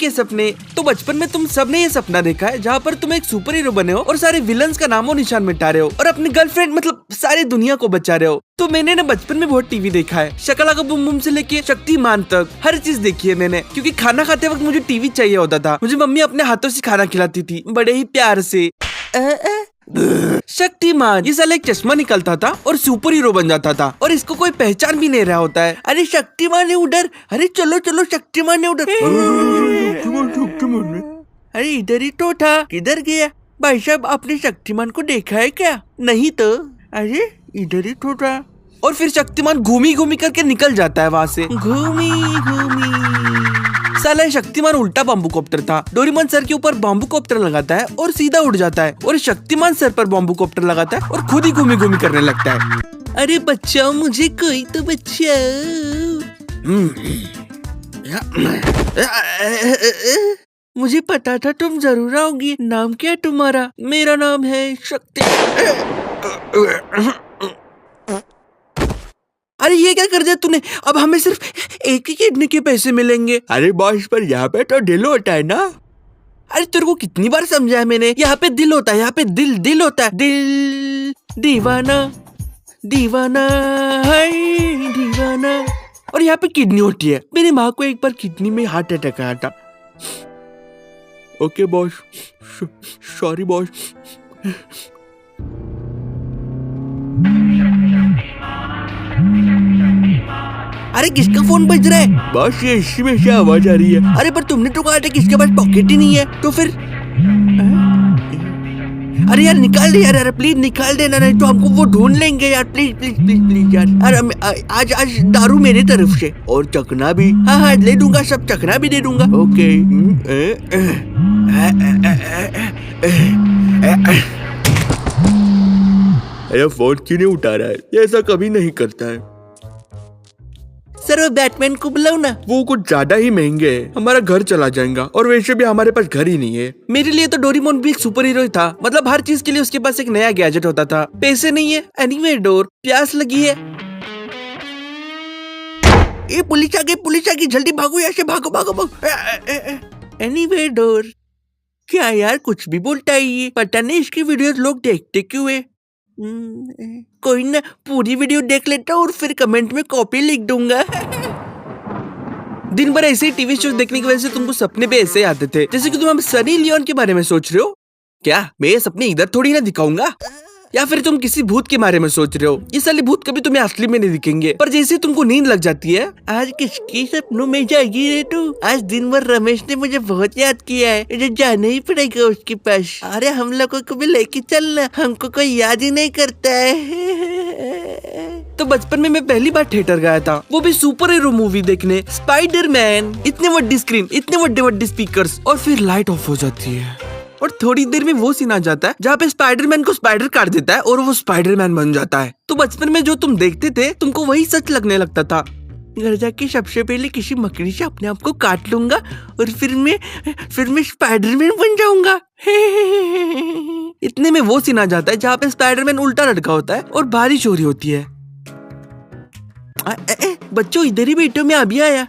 के सपने। तो बचपन में तुम सबने ये सपना देखा है जहाँ पर तुम एक सुपर हीरो बने हो और सारे विलन्स का नामो निशान मिटा रहे हो और अपनी गर्लफ्रेंड मतलब सारी दुनिया को बचा रहे हो। तो मैंने ना बचपन में बहुत टीवी देखा है, शकला का बूम बूम से लेके शक्तिमान तक हर चीज देखी है मैंने, क्योंकि खाना खाते वक्त मुझे टीवी चाहिए होता था। मुझे मम्मी अपने हाथों से खाना खिलाती थी बड़े ही प्यार से। शक्तिमान, ये साला एक चश्मा निकलता था और सुपर हीरो बन जाता था और इसको कोई पहचान भी नहीं रहा होता है। अरे शक्तिमान है उधर, अरे चलो चलो शक्तिमान है उधर। अरे इधर ही तो था, किधर गया? भाई साहब आपने शक्तिमान को देखा है क्या? नहीं तो। अरे इधर ही तो था। और फिर शक्तिमान घूमी घूमी करके निकल जाता है वहाँ से, घूमी घूमी। साला शक्तिमान उल्टा बाम्बू कॉप्टर था। डोरेमोन सर के ऊपर बाम्बू कॉप्टर लगाता है और सीधा उड़ जाता है और शक्तिमान सर पर बाम्बू कॉप्टर लगाता है और खुद ही घूमी घूमी करने लगता है। अरे बचाओ मुझे, कोई तो बचाओ। मुझे पता था तुम जरूर आओगी। नाम क्या है तुम्हारा? मेरा नाम है शक्ति। अरे ये क्या कर दिया तूने? अब हमें सिर्फ एक ही किडनी के पैसे मिलेंगे। अरे बॉस, पर यहाँ पे तो दिल होता है ना। अरे तेरे को कितनी बार समझाया मैंने, यहाँ पे दिल होता है, यहाँ पे दिल होता है। दिल दीवाना दीवाना है दीवाना। और यहाँ पे किडनी होती है। मेरी माँ को एक बार किडनी में हार्ट अटैक आया था। Okay boss, sorry boss. अरे किसका फोन बज रहा है? बस ये इसी में से आवाज आ रही है। अरे पर तुमने तो कहा था किसके पास पॉकेट ही नहीं है, तो फिर? अरे यार निकाल दे यार, प्लीज निकाल देना, नहीं तो हमको वो ढूंढ लेंगे यार। प्लीज प्लीज प्लीज प्लीज यार। अरे आज दारू मेरी तरफ से और चखना भी। हाँ ले दूंगा, सब चखना भी दे दूंगा। ओके। अरे फोन क्यों नहीं उठा रहा है? ये ऐसा कभी नहीं करता है। सर वो बैटमैन को बुलाओ ना। वो कुछ ज्यादा ही महंगे है, हमारा घर चला जाएगा और वैसे भी हमारे पास घर ही नहीं है। मेरे लिए तो डोरेमोन भी एक सुपर हीरो ही था, मतलब हर चीज के लिए उसके पास एक नया गैजेट होता था। पैसे नहीं है, एनीवे डोर, प्यास लगी है। ये पुलिस आ गई, जल्दी भागो यहाँ से, भागो भागो भागो। Anyway door. क्या यार कुछ भी बोलता है ये, पता नहीं इसकी वीडियोस लोग देखते क्यों है। कोई ना, पूरी वीडियो देख लेता हूँ और फिर कमेंट में कॉपी लिख दूंगा। दिन भर ऐसे ही टीवी शो देखने की वजह से तुमको सपने भी ऐसे आते थे, जैसे कि तुम अब सनी लियोन के बारे में सोच रहे हो। क्या मैं ये सपने इधर थोड़ी ना दिखाऊंगा? या फिर तुम किसी भूत के बारे में सोच रहे हो? ये साले भूत कभी तुम्हें असली में नहीं दिखेंगे, पर जैसे तुमको नींद लग जाती है। आज किसकी सपनों में जागी रे तू? आज दिन भर रमेश ने मुझे बहुत याद किया है, मुझे जाना ही पड़ेगा उसके पास। अरे हम लोगों को भी लेके चलना, हमको कोई याद ही नहीं करता है। तो बचपन में मैं पहली बार थिएटर गया था, वो भी सुपर हीरो मूवी देखने, स्पाइडरमैन। इतने बड़ी स्क्रीन, इतने बड़े स्पीकर्स, और फिर लाइट ऑफ हो जाती है और थोड़ी देर में वो सीन आ जाता है जहाँ पे स्पाइडरमैन को स्पाइडर काट देता है और वो स्पाइडरमैन बन जाता है। तो बचपन में जो तुम देखते थे तुमको वही सच लगने लगता था। घर जाके सबसे पहले किसी मकड़ी से अपने आप को काट लूंगा और फिर मैं स्पाइडरमैन बन जाऊंगा। इतने में वो सीन आ जाता है जहाँ पे स्पाइडरमैन उल्टा लटका होता है और बारिश हो रही होती है। बच्चों इधर ही बैठो, मैं अभी आया।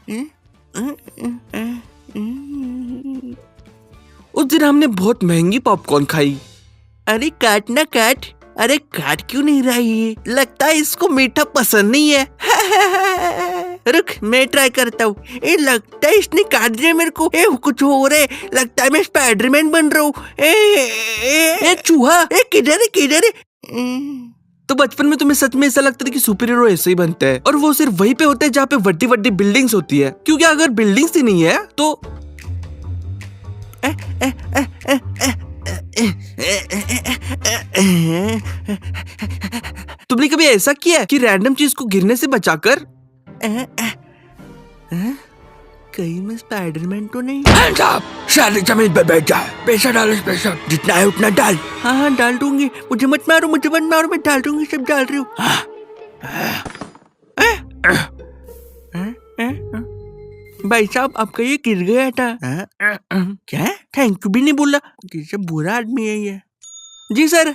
उस दिन हमने बहुत महंगी पॉपकॉर्न खाई। अरे काट ना काट। अरे काट क्यों नहीं रही? लगता है इसको मीठा पसंद नहीं है। रुक मैं ट्राई करता हूँ। लगता है इसने काट दिया मेरे को। कुछ हो रहा है, लगता है मैं स्पाइडरमैन बन रहा हूँ। चूहा किधर है? तो बचपन में तुम्हें सच में ऐसा लगता था कि सुपर हीरो ऐसे ही बनते हैं, और वो सिर्फ वहीं पे होते हैं जहाँ पे बड़ी बड़ी बिल्डिंग्स होती है, क्योंकि अगर बिल्डिंग्स ही नहीं है तो तुमने कभी ऐसा किया कि रैंडम चीज को गिरने से बचाकर? कहीं मैं स्पाइडरमैन तो नहीं? सारे जमीन पे बैठ जा, पैसा डालो, पैसा जितना है उतना डाल। हाँ डाल दूंगी, मुझे मत मारो, मैं डाल दूंगी, सब डाल रही हूँ। भाई साहब आपका ये गिर गया था। क्या? थैंक यू भी नहीं बोला, किसी बुरा आदमी है ये। जी सर।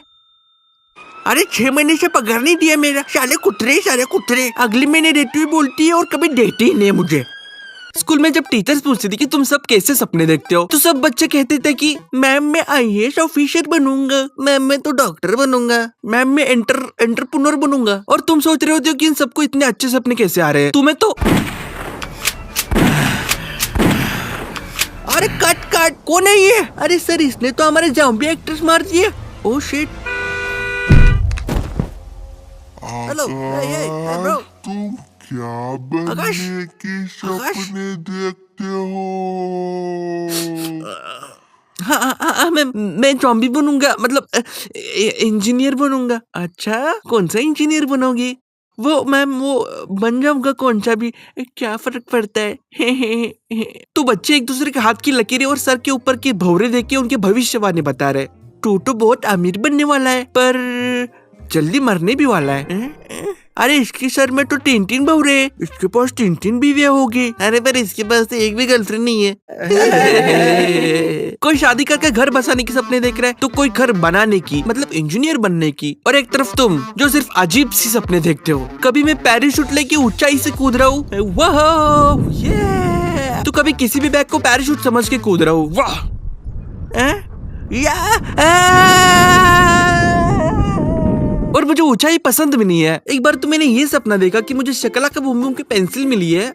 अरे 6 महीने से पगार नहीं दिया मेरा। साले कुतरे। अगले महीने देती हुई बोलती है और कभी देती ही नहीं मुझे। स्कूल में जब टीचर्स पूछती थी कि तुम सब कैसे सपने देखते हो, तो सब बच्चे कहते थे कि मैम मैं आईएएस ऑफिसर बनूंगा, मैम मैं तो डॉक्टर बनूंगा, मैम मैं एंटरप्रेन्योर बनूंगा। और तुम सोच रहे होते हो कि इन सबको इतने अच्छे सपने कैसे आ रहे हैं। तुम्हें तो अरे कट कट, कौन है ये? अरे सर, इसने तो हमारे जॉम्बी एक्ट्रेस मार दिए। Oh shit. Hello, bro. तुम क्या आकाश, बनने के सपने देखते हो? हाँ, मैं जॉम्बी बनूंगा, मतलब इंजीनियर बनूंगा। अच्छा, कौन सा इंजीनियर बनोगी? वो मैम, वो बन जाऊंगा कौन सा भी, क्या फर्क पड़ता है। तो बच्चे एक दूसरे के हाथ की लकीरें और सर के ऊपर के भौरे देख के उनके भविष्यवाणी बता रहे। तू तो बहुत अमीर बनने वाला है, पर जल्दी मरने भी वाला है। अरे इसके सर में तो 3 भौरे, इसके पास 3 बीवियां होगी। अरे पर इसके पास तो एक भी गर्लफ्रेंड नहीं है। कोई शादी करके घर बसाने के सपने देख रहा है, तो कोई घर बनाने की, मतलब इंजीनियर बनने की। और एक तरफ तुम जो सिर्फ अजीब सी सपने देखते हो। कभी मैं पैराशूट लेके ऊंचाई से कूद रहा हूँ, वाह ये। तो कभी किसी भी बैग को पैराशूट समझ के कूद रहा हूँ, वाह। और मुझे ऊंचाई पसंद भी नहीं है। एक बार तो मैंने ये सपना देखा कि मुझे शकला का बूम बूम की पेंसिल मिली है।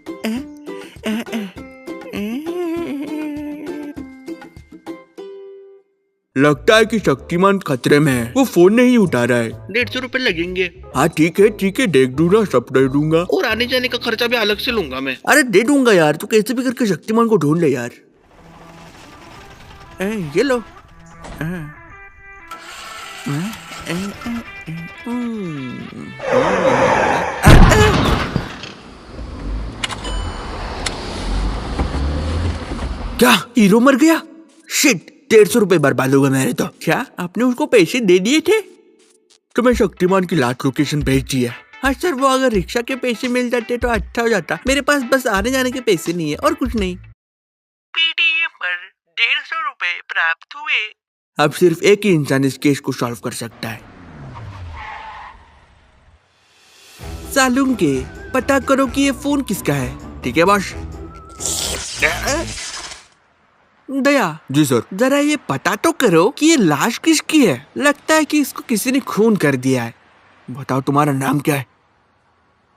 लगता है कि शक्तिमान खतरे में है, वो फोन नहीं उठा रहा है। 150 रुपए लगेंगे। हाँ ठीक है, देख दूंगा, सब दे दूंगा। और आने जाने का खर्चा भी अलग से लूंगा मैं। अरे दे दूंगा यार, तू कैसे भी करके शक्तिमान को ढूंढ ले यार। ये लो। क्या हीरो मर गया? शिट, 150 रुपए बर्बाद हो गए मेरे तो। क्या आपने उसको पैसे दे दिए थे? तो मैं शक्तिमान की लास्ट लोकेशन भेज दी है। हाँ सर, वो अगर रिक्शा के पैसे मिल जाते तो अच्छा हो जाता। मेरे पास बस आने जाने के पैसे नहीं है और कुछ नहीं। पेटीएम पर 150 रुपए प्राप्त हुए। अब सिर्फ एक ही इंसान इस केस को सॉल्व कर सकता है। सालूंगे, पता करो कि ये फोन किसका है। ठीक है बॉस। दया जी सर, जरा ये पता तो करो कि ये लाश किसकी है। लगता है कि इसको किसी ने खून कर दिया है। बताओ तुम्हारा नाम क्या है?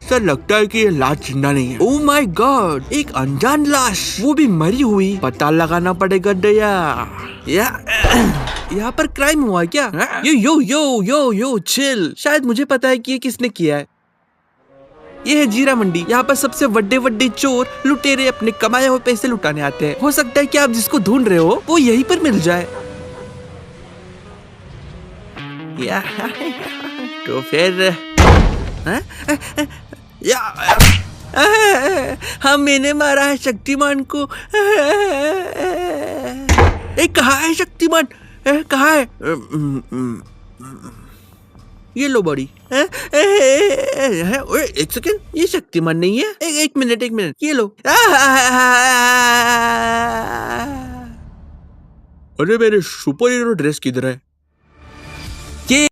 सर लगता है कि ये लाश जिंदा नहीं है। ओह माय गॉड, एक अनजान लाश, वो भी मरी हुई। पता लगाना पड़ेगा दया। यहाँ पर क्राइम हुआ क्या? यो चिल। शायद मुझे पता है कि ये किसने किया है। ये है जीरा मंडी। यहाँ पर सबसे बड़े चोर लुटेरे अपने कमाए हुए पैसे लुटाने आते हैं। हो सकता है कि आप जिसको ढूंढ रहे हो वो यहीं पर मिल जाए। तो फिर हाँ, मैंने मारा है शक्तिमान को। कहाँ है शक्तिमान? कहाँ है? ये लो बॉडी। एक सेकेंड, ये शक्तिमान नहीं है। एक मिनट, ये लो। अरे मेरे सुपर हीरो ड्रेस किधर है?